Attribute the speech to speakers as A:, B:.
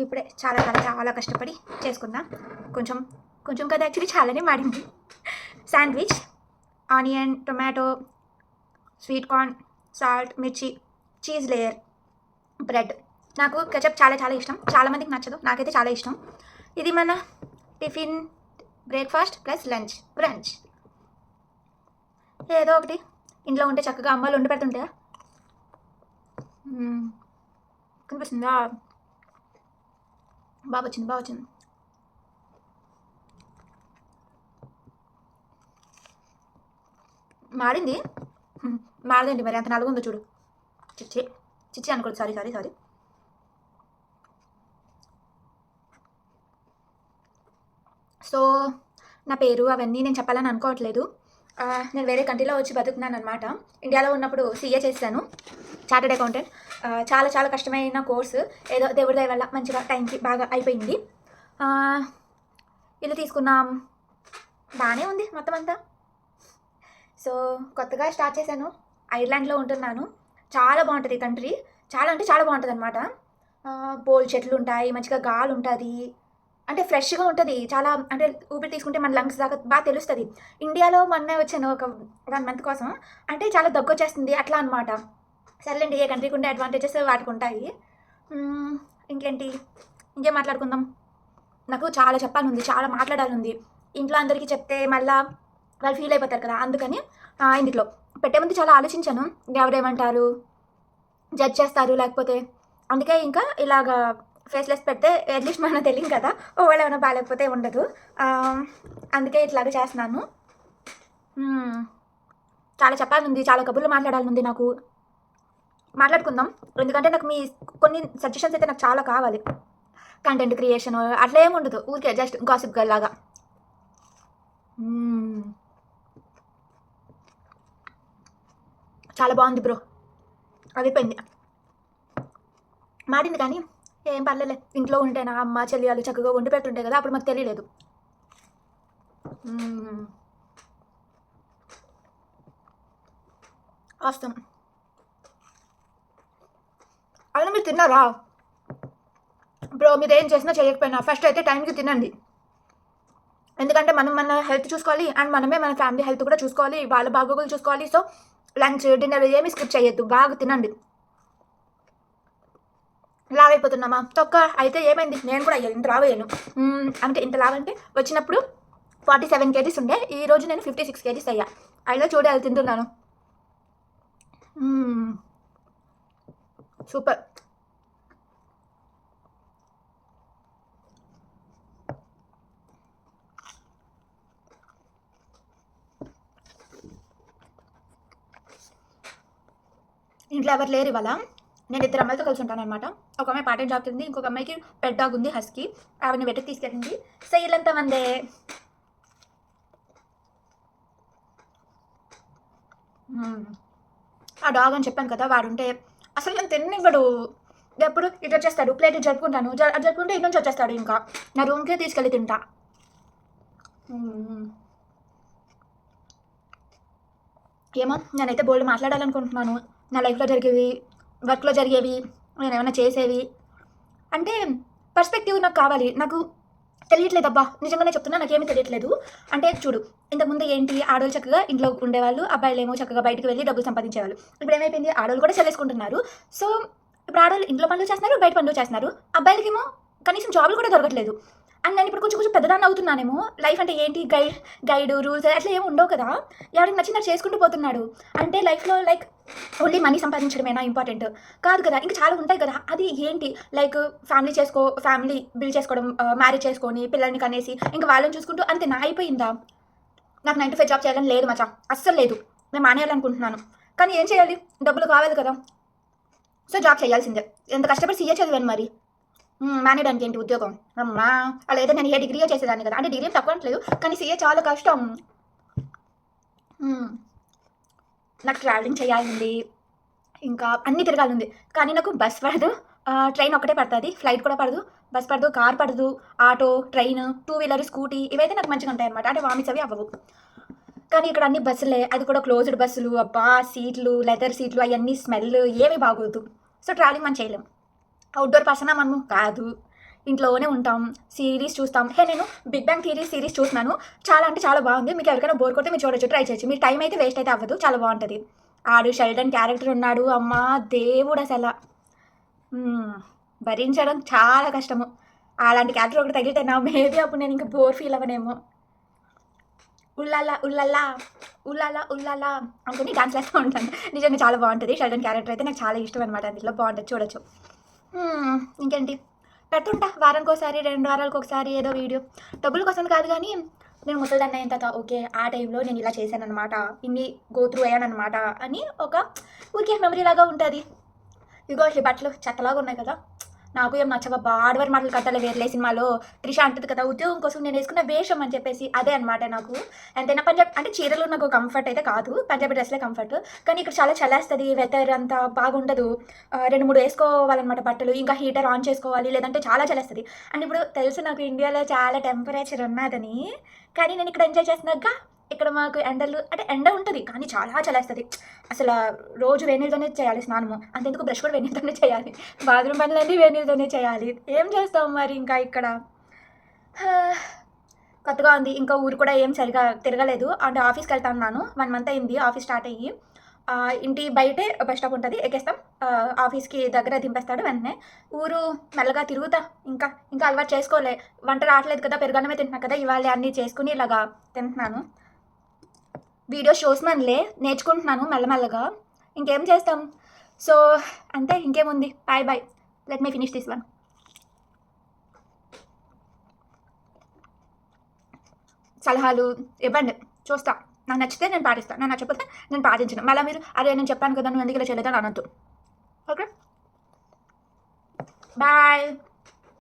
A: ఇప్పుడే చాలా చాలా చాలా కష్టపడి చేసుకున్నా. కొంచెం కొంచెం కదా, యాక్చువల్లీ చాలానే మాడింది. Sandwich, onion, tomato, sweet corn, salt, మిర్చి, చీజ్ లేయర్, బ్రెడ్. నాకు కెచప్ చాలా చాలా ఇష్టం. చాలామందికి నచ్చదు, నాకైతే చాలా ఇష్టం. ఇది మన tiffin, breakfast plus lunch, branch. ఏదో ఒకటి ఇంట్లో ఉంటే చక్కగా అమ్మాయిలు వండి పెడుతుంటే కనిపిస్తుందా? బాగా వచ్చింది, బాగా వచ్చింది. మాడింది. మాడదండి మరి, అంత నలుగుందో చూడు. చిచ్చి చిచ్చి అనుకోండి, సారీ సారీ సారీ. సో నా పేరు అవన్నీ నేను చెప్పాలని అనుకోవట్లేదు. నేను వేరే కంట్రీలో వచ్చి బతుకుతున్నాను అనమాట. ఇండియాలో ఉన్నప్పుడు సీఏ చేశాను, చార్టెడ్ అకౌంటెంట్. చాలా చాలా కష్టమైన కోర్సు. ఏదో దేవుడి దయ వల్ల మంచిగా టైంకి బాగా అయిపోయింది. ఇల్లు తీసుకున్నాం, బాగానే ఉంది మొత్తం అంతా. సో కొత్తగా స్టార్ట్ చేశాను. ఐర్లాండ్లో ఉంటున్నాను. చాలా బాగుంటుంది కంట్రీ, చాలా అంటే చాలా బాగుంటుంది అనమాట. బోల్ చెట్లు ఉంటాయి, మంచిగా గాలి ఉంటుంది, అంటే ఫ్రెష్గా ఉంటుంది చాలా. అంటే ఊపిరి తీసుకుంటే మన లంగ్స్ దాకా బాగా తెలుస్తుంది. ఇండియాలో మొన్న వచ్చాను ఒక 1 month కోసం, అంటే చాలా దగ్గు వచ్చేస్తుంది అట్లా అనమాట. సర్లేండి, ఏ కంట్రీకి ఉండే అడ్వాంటేజెస్ వాటికి ఉంటాయి. ఇంకేంటి, ఇంకేం మాట్లాడుకుందాం. నాకు చాలా చెప్పాలనుంది, చాలా మాట్లాడాలనుంది. ఇంట్లో అందరికీ చెప్తే మళ్ళీ వాళ్ళు ఫీల్ అయిపోతారు కదా, అందుకని ఇందులో పెట్టే ముందు చాలా ఆలోచించాను, ఎవరేమంటారు, జడ్జ్ చేస్తారు లేకపోతే. అందుకే ఇంకా ఇలాగా ఫేస్లెస్ పెడితే అట్లీస్ట్ మనం తెలియదు కదా, ఒకవేళ ఏమైనా బాగాలేకపోతే ఉండదు. అందుకే ఇట్లాగా చేస్తున్నాను. చాలా చెప్పాలనుంది, చాలా కబుర్లు మాట్లాడాలనుంది నాకు. మాట్లాడుకుందాం, ఎందుకంటే నాకు మీ కొన్ని సజెషన్స్ అయితే నాకు చాలా కావాలి. కంటెంట్ క్రియేషన్ అట్లా ఏమి ఉండదు, ఊరికే జస్ట్ గాసిప్ గర్ల్ లాగా. చాలా బాగుంది బ్రో, అయిపోయింది. మాడింది కానీ ఏం పర్లేలే. ఇంట్లో ఉంటే నా అమ్మ చెల్లియాలు చక్కగా వండి పెట్టుంటే కదా, అప్పుడు మాకు తెలియలేదు. వస్తాం. అవును, మీరు తిన్నారా బ్రో? మీరు ఏం చేసినా చేయకపోయినా ఫస్ట్ అయితే టైంకి తినండి. ఎందుకంటే మనం మన హెల్త్ చూసుకోవాలి, అండ్ మనమే మన ఫ్యామిలీ హెల్త్ కూడా చూసుకోవాలి, వాళ్ళ బాగోగులు చూసుకోవాలి. సో లంచ్, డిన్నర్ ఏమీ స్కిప్ చేయొద్దు, బాగా తినండి. లావ్ అయిపోతున్నామా? తొక్క అయితే ఏమైంది, నేను కూడా అయ్యాను, ఇంత లావ్ అయ్యాను. అంటే ఇంత లావ్ అంటే వచ్చినప్పుడు 47 kgs ఉండే, ఈరోజు నేను 56 kgs అయ్యా. అయినా చూడే అది తింటున్నాను. సూపర్. ఇంట్లో ఎవరు లేరు ఇవాళ, నేను 2 అమ్మాయిలతో కలిసి ఉంటాను అనమాట. ఒక అమ్మాయి పార్ట్ టైం జాబ్ తింది, ఇంకొక అమ్మాయికి పెట్ డాగ్ ఉంది, హస్కీ. ఆవిడని వెతికి తీసుకెళ్ళింది. సో వీళ్ళంతా మందే. ఆ డాగ్ అని చెప్పాను కదా, వాడుంటే అసలు నేను తిన్నివ్వడు. ఎప్పుడు ఇటు వచ్చేస్తాడు, ప్లేట్ జరుపుకుంటాను, జరుపుకుంటే ఇటు నుంచి వచ్చేస్తాడు, ఇంకా నా రూమ్కే తీసుకెళ్ళి తింటా. ఏమో, నేనైతే బోల్డ్ మాట్లాడాలనుకుంటున్నాను, నా లైఫ్లో జరిగేవి, వర్క్లో జరిగేవి, నేను ఏమైనా చేసేవి. అంటే పర్స్పెక్టివ్ నాకు కావాలి. నాకు తెలియట్లేదు అబ్బా, నిజంగానే చెప్తున్నా, నాకేమీ తెలియట్లేదు. అంటే చూడు, ఇంతకుముందు ఏంటి, ఆడవాళ్ళు చక్కగా ఇంట్లో ఉండేవాళ్ళు, అబ్బాయిలు ఏమో చక్కగా బయటకు వెళ్ళి డబ్బులు సంపాదించేవాళ్ళు. ఇప్పుడు ఏమైపోయింది, ఆడవాళ్ళు కూడా చదివేసుకుంటున్నారు. సో ఇప్పుడు ఆడవాళ్ళు ఇంట్లో పనులు చేస్తున్నారు, బయట పనులు చేస్తున్నారు. అబ్బాయిలకేమో కనీసం జాబులు కూడా దొరకట్లేదు. అండ్ నేను ఇప్పుడు కొంచెం కొంచెం పెద్దదాన్ని అవుతున్నానేమో. లైఫ్ అంటే ఏంటి, గైడ్ రూల్స్ అట్లా ఏమి ఉండవు కదా, ఎవరికి నచ్చినట్టు చేసుకుంటూ పోతున్నాడు. అంటే లైఫ్లో లైక్ ఓన్లీ మనీ సంపాదించడమేనా ఇంపార్టెంట్ కాదు కదా, ఇంకా చాలా ఉంటాయి కదా. అది ఏంటి, లైక్ ఫ్యామిలీ బిల్డ్ చేసుకోవడం, మ్యారేజ్ చేసుకొని పిల్లల్ని కనేసి ఇంకా వాళ్ళని చూసుకుంటూ అంతే నా అయిపోయిందా. నాకు 9 to 5 జాబ్ చేయాలని లేదు మచ్చా, అస్సలు లేదు. నేను మానేయాలనుకుంటున్నాను, కానీ ఏం చేయాలి, డబ్బులు కావాలి కదా. సో జాబ్ చేయాల్సిందే. ఎంత కష్టపడి సీఏ చదివాను మరి, మానేయడానికి ఏంటి ఉద్యోగం అమ్మా. అలా అయితే నేను ఏ డిగ్రీయో చేసేదాన్ని కదా. అంటే డిగ్రీ తక్కువ అనట్లేదు, కానీ సీఏ చాలా కష్టం. నాకు ట్రావెలింగ్ చేయాలండి, ఇంకా అన్నీ తిరగాలంది. కానీ నాకు బస్ పడదు, ట్రైన్ ఒకటే పడుతుంది, ఫ్లైట్ కూడా పడదు, బస్ పడదు, కార్ పడదు, ఆటో, ట్రైన్, 2 వీలర్, స్కూటీ ఇవైతే నాకు మంచిగా ఉంటాయి అనమాట. అంటే వామిట్స్ అవి అవ్వవు. కానీ ఇక్కడ అన్ని బస్సులే, అది కూడా క్లోజ్డ్ బస్సులు, అబ్బా సీట్లు, లెదర్ సీట్లు, అవన్నీ స్మెల్ ఏమీ బాగోదు. సో ట్రావెలింగ్ మనం చేయలేం. అవుట్డోర్ పర్సనా మనము కాదు. ఇంట్లోనే ఉంటాం, సిరీస్ చూస్తాం. నేను బిగ్ బ్యాంగ్ థియరీ సిరీస్ చూస్తున్నాను. చాలా అంటే చాలా బాగుంది. మీకు ఎవరికైనా బోర్ కొడితే మీరు చూడొచ్చు, ట్రై చేయొచ్చు. మీ టైం అయితే వేస్ట్ అయితే అవ్వదు, చాలా బాగుంటుంది. ఆడు షెల్డన్ క్యారెక్టర్ ఉన్నాడు, అమ్మా దేవుడు అసలు భరించడం చాలా కష్టము. అలాంటి క్యారెక్టర్ ఒకటి తగిలితే నా మేబీ అప్పుడు నేను ఇంకా బోర్ ఫీల్ అవ్వనేమో. ఉల్లాలా ఉల్లాలా ఉల్లాలా ఉల్లాలా అనుకుని డాన్స్ వేస్తూ ఉంటాను. నిజంగా చాలా బాగుంటుంది. షెల్డన్ క్యారెక్టర్ అయితే నాకు చాలా ఇష్టం అనమాట. అందులో బాగుంటుంది, చూడొచ్చు. ఇంకేంటి పెడుతుంటా, వారానికి ఒకసారి 2 వారాలకు ఒకసారి ఏదో వీడియో. డబ్బుల కోసం కాదు కానీ నేను ముసలిదాన్ని అయిన తర్వాత ఓకే ఆ టైంలో నేను ఇలా చేశానమాట, ఇన్ని గోత్రూ అయ్యానమాట అని ఒక ఊరికే మెమరీ లాగా ఉంటుంది. ఇదిగో ఈ బట్టలు చెత్తలాగా ఉన్నాయి కదా, నాకు ఏం నచ్చవబ్బా. ఆడవారి మాటలు కట్టాలి వేర్లే సినిమాలో త్రిష అంటుంది కదా, ఉద్యోగం కోసం నేను వేసుకున్న వేషం అని చెప్పేసి. అదే అనమాట నాకు. ఎంతైనా పంజాబ్ అంటే చీరలు నాకు కంఫర్ట్ అయితే కాదు, పంజాబీ డ్రెస్లే కంఫర్ట్. కానీ ఇక్కడ చాలా చలేస్తుంది, వెదర్ అంతా బాగుండదు. 2-3 వేసుకోవాలన్నమాట బట్టలు, ఇంకా హీటర్ ఆన్ చేసుకోవాలి, లేదంటే చాలా చలేస్తుంది. అండ్ ఇప్పుడు తెలుసు నాకు ఇండియాలో చాలా టెంపరేచర్ ఉన్నదని, కానీ నేను ఇక్కడ ఎంజాయ్ చేస్తున్నాక. ఇక్కడ మాకు ఎండలు అంటే ఎండ ఉంటుంది కానీ చాలా చలేస్తుంది. అసలు రోజు వేడినీళ్ళతోనే చేయాలి స్నానము, అంతెందుకు బ్రష్ కూడా వేడినీళ్ళతోనే చేయాలి, బాత్రూమ్ పనులన్నీ వేడినీళ్ళతోనే చేయాలి. ఏం చేస్తాం మరి ఇంకా ఇక్కడ. కొత్తగా ఉంది, ఇంకా ఊరు కూడా ఏం సరిగా తిరగలేదు. అంటే ఆఫీస్కి వెళ్తాను, 1 మంత్ అయింది ఆఫీస్ స్టార్ట్ అయ్యి. ఇంటి బయటే బస్ స్టాప్ ఉంటుంది, ఎక్కేస్తాం, ఆఫీస్కి దగ్గర దింపేస్తాడు. వెంటనే ఊరు మెల్లగా తిరుగుతా. ఇంకా ఇంకా అలవాటు చేసుకోలే, వంట రావట్లేదు కదా, పెరుగన్నమే తింటున్నా కదా, ఇవాళ అన్నీ చేసుకుని ఇలాగా తింటున్నాను. వీడియోస్ చూస్తున్నానులే, నేర్చుకుంటున్నాను మెల్లమెల్లగా. ఇంకేం చేస్తాం. సో అంతే, ఇంకేముంది. Bye bye, let me finish this one. సలహాలు ఇవ్వండి, చూస్తా. నాకు నచ్చితే నేను పాటిస్తాను, నాకు నచ్చకపోతే నేను పాటించను. మళ్ళీ మీరు అరే నేను చెప్పాను కదా నువ్వు ఎందుకు ఇలా చేయలేదని అనొద్దు. Okay bye.